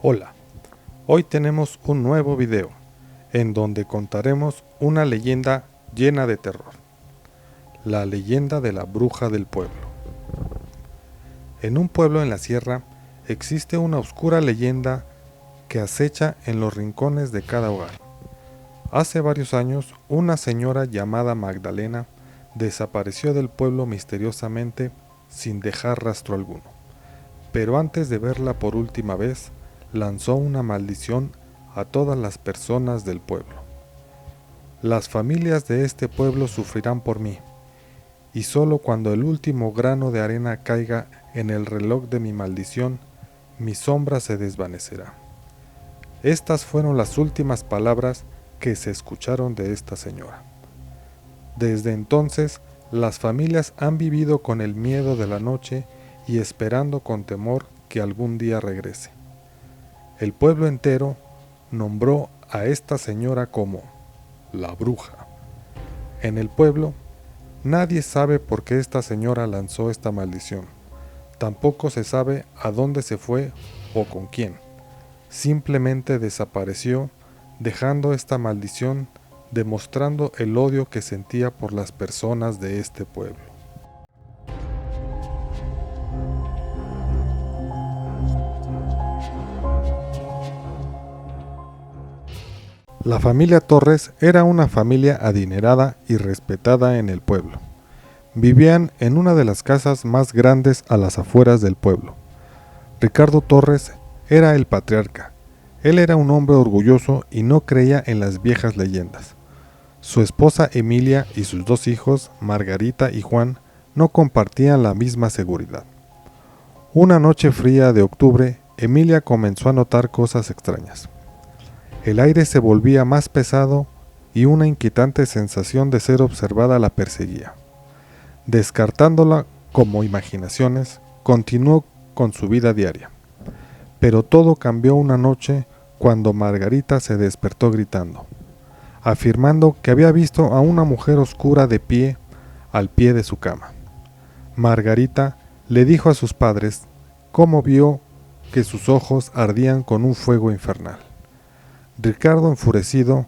Hola, hoy tenemos un nuevo video en donde contaremos una leyenda llena de terror, la leyenda de la bruja del pueblo. En un pueblo en la sierra existe una oscura leyenda que acecha en los rincones de cada hogar. Hace varios años, una señora llamada Magdalena desapareció del pueblo misteriosamente sin dejar rastro alguno. Pero antes de verla por última vez, lanzó una maldición a todas las personas del pueblo. Las familias de este pueblo sufrirán por mí, y solo cuando el último grano de arena caiga en el reloj de mi maldición, mi sombra se desvanecerá. Estas fueron las últimas palabras que se escucharon de esta señora. Desde entonces, las familias han vivido con el miedo de la noche y esperando con temor que algún día regrese. El pueblo entero nombró a esta señora como la bruja. En el pueblo, nadie sabe por qué esta señora lanzó esta maldición. Tampoco se sabe a dónde se fue o con quién. Simplemente desapareció, dejando esta maldición, demostrando el odio que sentía por las personas de este pueblo. La familia Torres era una familia adinerada y respetada en el pueblo. Vivían en una de las casas más grandes a las afueras del pueblo. Ricardo Torres era el patriarca. Él era un hombre orgulloso y no creía en las viejas leyendas. Su esposa Emilia y sus dos hijos, Margarita y Juan, no compartían la misma seguridad. Una noche fría de octubre, Emilia comenzó a notar cosas extrañas. El aire se volvía más pesado y una inquietante sensación de ser observada la perseguía. Descartándola como imaginaciones, continuó con su vida diaria. Pero todo cambió una noche cuando Margarita se despertó gritando, afirmando que había visto a una mujer oscura de pie al pie de su cama. Margarita le dijo a sus padres cómo vio que sus ojos ardían con un fuego infernal. Ricardo, enfurecido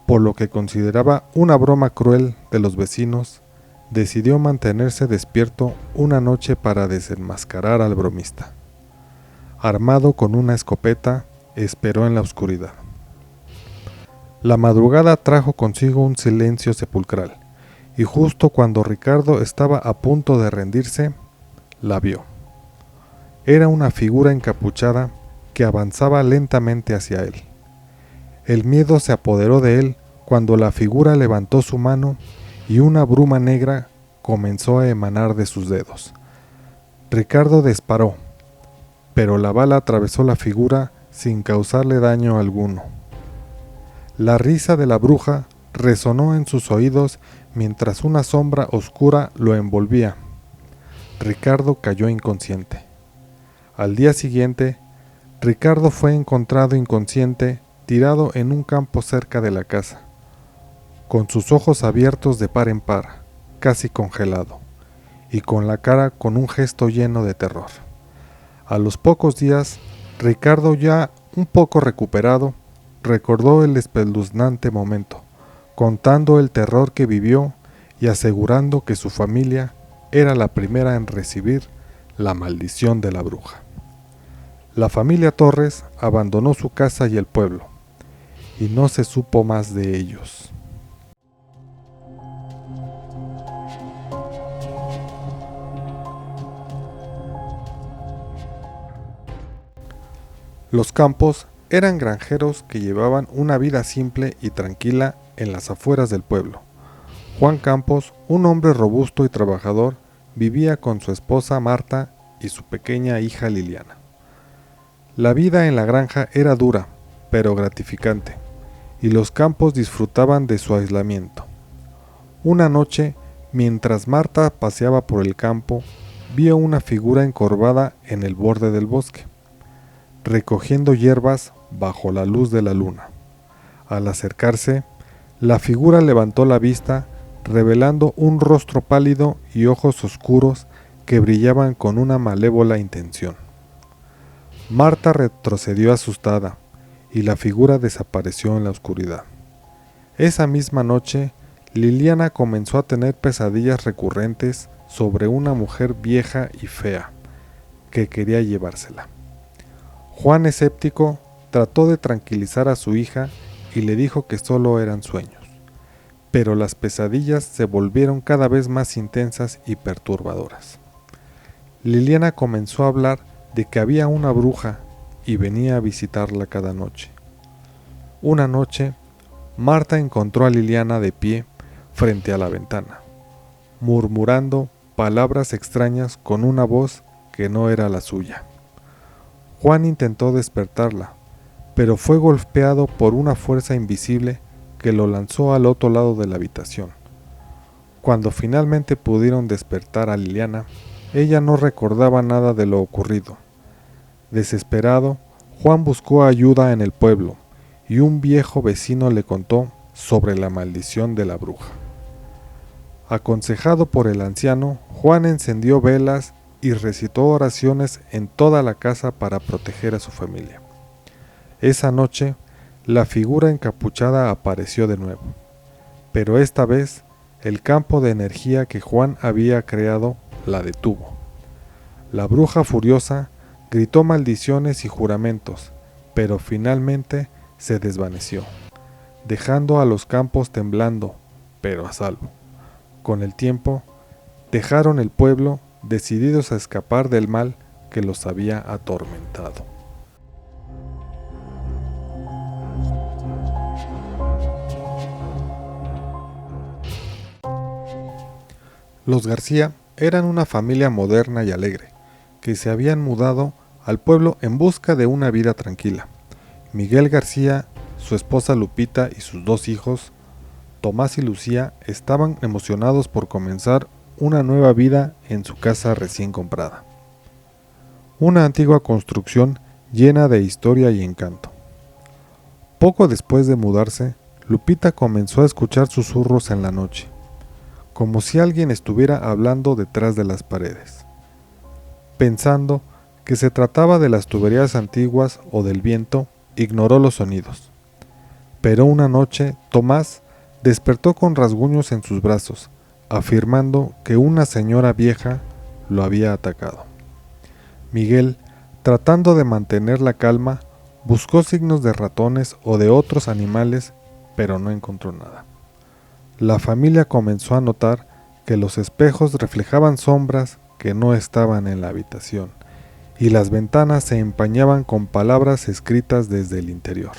por lo que consideraba una broma cruel de los vecinos, decidió mantenerse despierto una noche para desenmascarar al bromista. Armado con una escopeta, esperó en la oscuridad. La madrugada trajo consigo un silencio sepulcral, y justo cuando Ricardo estaba a punto de rendirse, la vio. Era una figura encapuchada que avanzaba lentamente hacia él. El miedo se apoderó de él cuando la figura levantó su mano y una bruma negra comenzó a emanar de sus dedos. Ricardo disparó, pero la bala atravesó la figura sin causarle daño alguno. La risa de la bruja resonó en sus oídos mientras una sombra oscura lo envolvía. Ricardo cayó inconsciente. Al día siguiente, Ricardo fue encontrado inconsciente, tirado en un campo cerca de la casa, con sus ojos abiertos de par en par, casi congelado, y con la cara con un gesto lleno de terror. A los pocos días, Ricardo, ya un poco recuperado, recordó el espeluznante momento, contando el terror que vivió y asegurando que su familia era la primera en recibir la maldición de la bruja. La familia Torres abandonó su casa y el pueblo, y no se supo más de ellos. Los Campos eran granjeros que llevaban una vida simple y tranquila en las afueras del pueblo. Juan Campos, un hombre robusto y trabajador, vivía con su esposa Marta y su pequeña hija Liliana. La vida en la granja era dura, pero gratificante, y los Campos disfrutaban de su aislamiento. Una noche, mientras Marta paseaba por el campo, vio una figura encorvada en el borde del bosque, recogiendo hierbas bajo la luz de la luna. Al acercarse, la figura levantó la vista, revelando un rostro pálido y ojos oscuros que brillaban con una malévola intención. Marta retrocedió asustada y la figura desapareció en la oscuridad. Esa misma noche, Liliana comenzó a tener pesadillas recurrentes sobre una mujer vieja y fea que quería llevársela. Juan, escéptico, trató de tranquilizar a su hija y le dijo que solo eran sueños, pero las pesadillas se volvieron cada vez más intensas y perturbadoras. Liliana comenzó a hablar de que había una bruja y venía a visitarla cada noche. Una noche, Marta encontró a Liliana de pie frente a la ventana, murmurando palabras extrañas con una voz que no era la suya. Juan intentó despertarla, pero fue golpeado por una fuerza invisible que lo lanzó al otro lado de la habitación. Cuando finalmente pudieron despertar a Liliana, ella no recordaba nada de lo ocurrido. Desesperado, Juan buscó ayuda en el pueblo y un viejo vecino le contó sobre la maldición de la bruja. Aconsejado por el anciano, Juan encendió velas y recitó oraciones en toda la casa para proteger a su familia. Esa noche, la figura encapuchada apareció de nuevo, pero esta vez el campo de energía que Juan había creado la detuvo. La bruja furiosa gritó maldiciones y juramentos, pero finalmente se desvaneció, dejando a los campos temblando, pero a salvo. Con el tiempo, dejaron el pueblo decididos a escapar del mal que los había atormentado. Los García eran una familia moderna y alegre, que se habían mudado al pueblo en busca de una vida tranquila. Miguel García, su esposa Lupita y sus dos hijos, Tomás y Lucía, estaban emocionados por comenzar una nueva vida en su casa recién comprada. Una antigua construcción llena de historia y encanto. Poco después de mudarse, Lupita comenzó a escuchar susurros en la noche, como si alguien estuviera hablando detrás de las paredes. Pensando que se trataba de las tuberías antiguas o del viento, ignoró los sonidos. Pero una noche, Tomás despertó con rasguños en sus brazos, afirmando que una señora vieja lo había atacado. Miguel, tratando de mantener la calma, buscó signos de ratones o de otros animales, pero no encontró nada. La familia comenzó a notar que los espejos reflejaban sombras que no estaban en la habitación, y las ventanas se empañaban con palabras escritas desde el interior.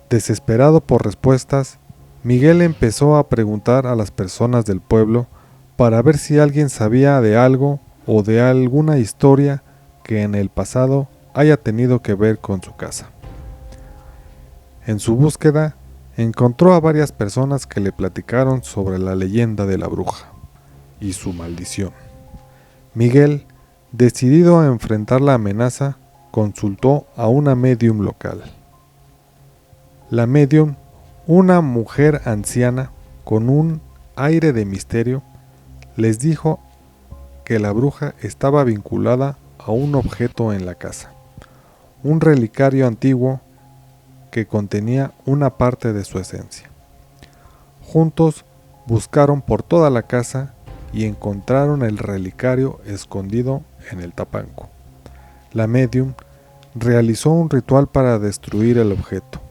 Desesperado por respuestas, Miguel empezó a preguntar a las personas del pueblo para ver si alguien sabía de algo o de alguna historia que en el pasado haya tenido que ver con su casa. En su búsqueda, encontró a varias personas que le platicaron sobre la leyenda de la bruja y su maldición. Miguel, decidido a enfrentar la amenaza, consultó a una médium local. La médium, una mujer anciana con un aire de misterio, les dijo que la bruja estaba vinculada a un objeto en la casa, un relicario antiguo que contenía una parte de su esencia. Juntos buscaron por toda la casa y encontraron el relicario escondido en el tapanco. La médium realizó un ritual para destruir el objeto,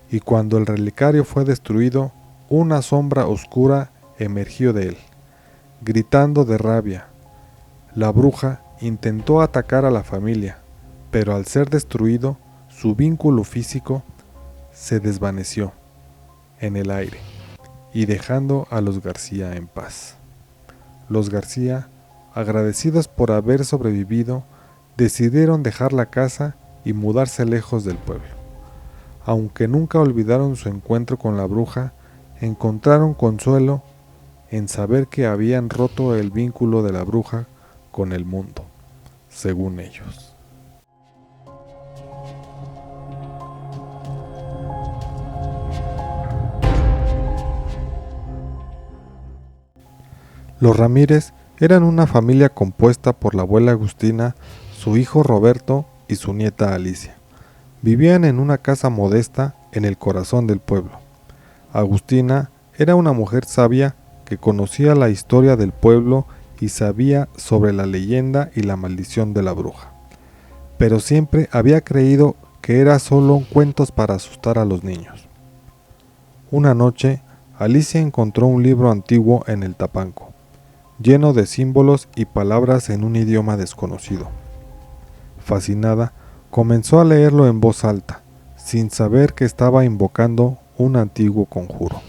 y cuando el relicario fue destruido, una sombra oscura emergió de él, gritando de rabia. La bruja intentó atacar a la familia, pero al ser destruido, su vínculo físico se desvaneció en el aire y dejando a los García en paz. Los García, agradecidos por haber sobrevivido, decidieron dejar la casa y mudarse lejos del pueblo. Aunque nunca olvidaron su encuentro con la bruja, encontraron consuelo en saber que habían roto el vínculo de la bruja con el mundo, según ellos. Los Ramírez eran una familia compuesta por la abuela Agustina, su hijo Roberto y su nieta Alicia. Vivían en una casa modesta en el corazón del pueblo. Agustina era una mujer sabia que conocía la historia del pueblo y sabía sobre la leyenda y la maldición de la bruja, pero siempre había creído que era solo cuentos para asustar a los niños. Una noche, Alicia encontró un libro antiguo en el tapanco, lleno de símbolos y palabras en un idioma desconocido. Fascinada, comenzó a leerlo en voz alta, sin saber que estaba invocando un antiguo conjuro.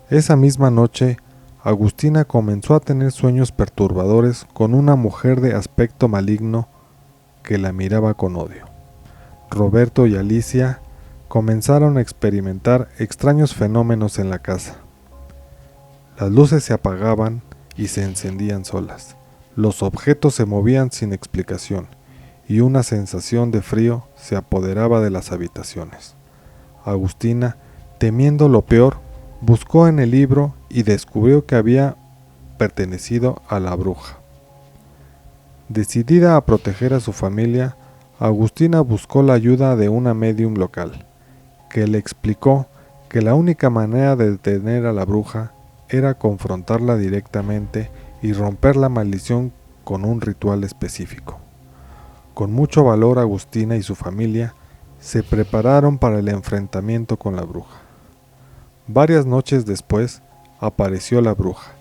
Esa misma noche, Agustina comenzó a tener sueños perturbadores con una mujer de aspecto maligno que la miraba con odio. Roberto y Alicia comenzaron a experimentar extraños fenómenos en la casa. Las luces se apagaban y se encendían solas. Los objetos se movían sin explicación y una sensación de frío se apoderaba de las habitaciones. Agustina, temiendo lo peor, buscó en el libro y descubrió que había pertenecido a la bruja. Decidida a proteger a su familia, Agustina buscó la ayuda de una médium local, que le explicó que la única manera de detener a la bruja era confrontarla directamente y romper la maldición con un ritual específico. Con mucho valor, Agustina y su familia se prepararon para el enfrentamiento con la bruja. Varias noches después, apareció la bruja,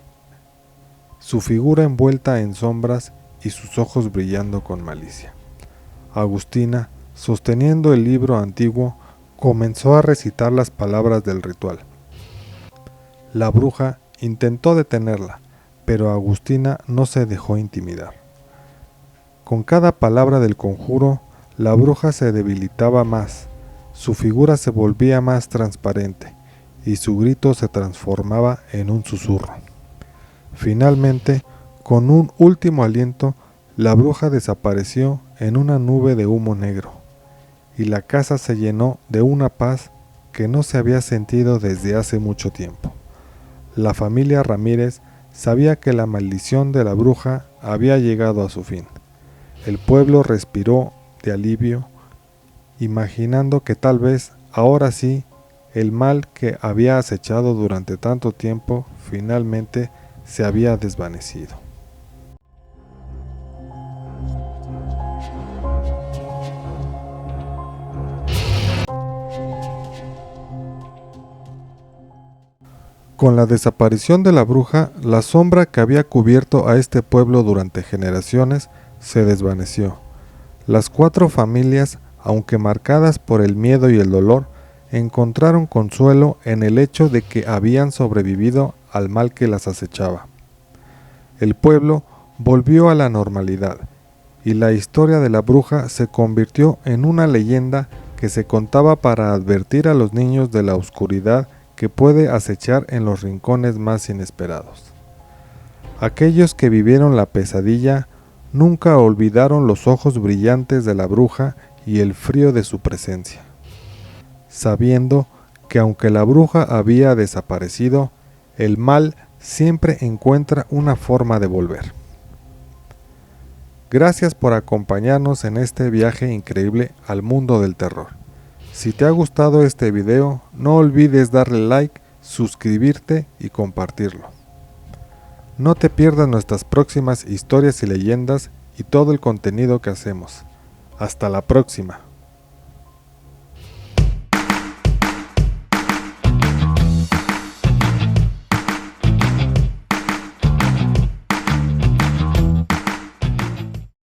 su figura envuelta en sombras y sus ojos brillando con malicia. Agustina, sosteniendo el libro antiguo, comenzó a recitar las palabras del ritual. La bruja intentó detenerla, pero Agustina no se dejó intimidar. Con cada palabra del conjuro, la bruja se debilitaba más, su figura se volvía más transparente y su grito se transformaba en un susurro. Finalmente, con un último aliento, la bruja desapareció en una nube de humo negro, y la casa se llenó de una paz que no se había sentido desde hace mucho tiempo. La familia Ramírez sabía que la maldición de la bruja había llegado a su fin. El pueblo respiró de alivio, imaginando que tal vez, ahora sí, el mal que había acechado durante tanto tiempo finalmente se había desvanecido. Con la desaparición de la bruja, la sombra que había cubierto a este pueblo durante generaciones se desvaneció. Las 4 familias, aunque marcadas por el miedo y el dolor, encontraron consuelo en el hecho de que habían sobrevivido al mal que las acechaba. El pueblo volvió a la normalidad, y la historia de la bruja se convirtió en una leyenda que se contaba para advertir a los niños de la oscuridad que puede acechar en los rincones más inesperados. Aquellos que vivieron la pesadilla nunca olvidaron los ojos brillantes de la bruja y el frío de su presencia, sabiendo que aunque la bruja había desaparecido, el mal siempre encuentra una forma de volver. Gracias por acompañarnos en este viaje increíble al mundo del terror. Si te ha gustado este video, no olvides darle like, suscribirte y compartirlo. No te pierdas nuestras próximas historias y leyendas y todo el contenido que hacemos. Hasta la próxima.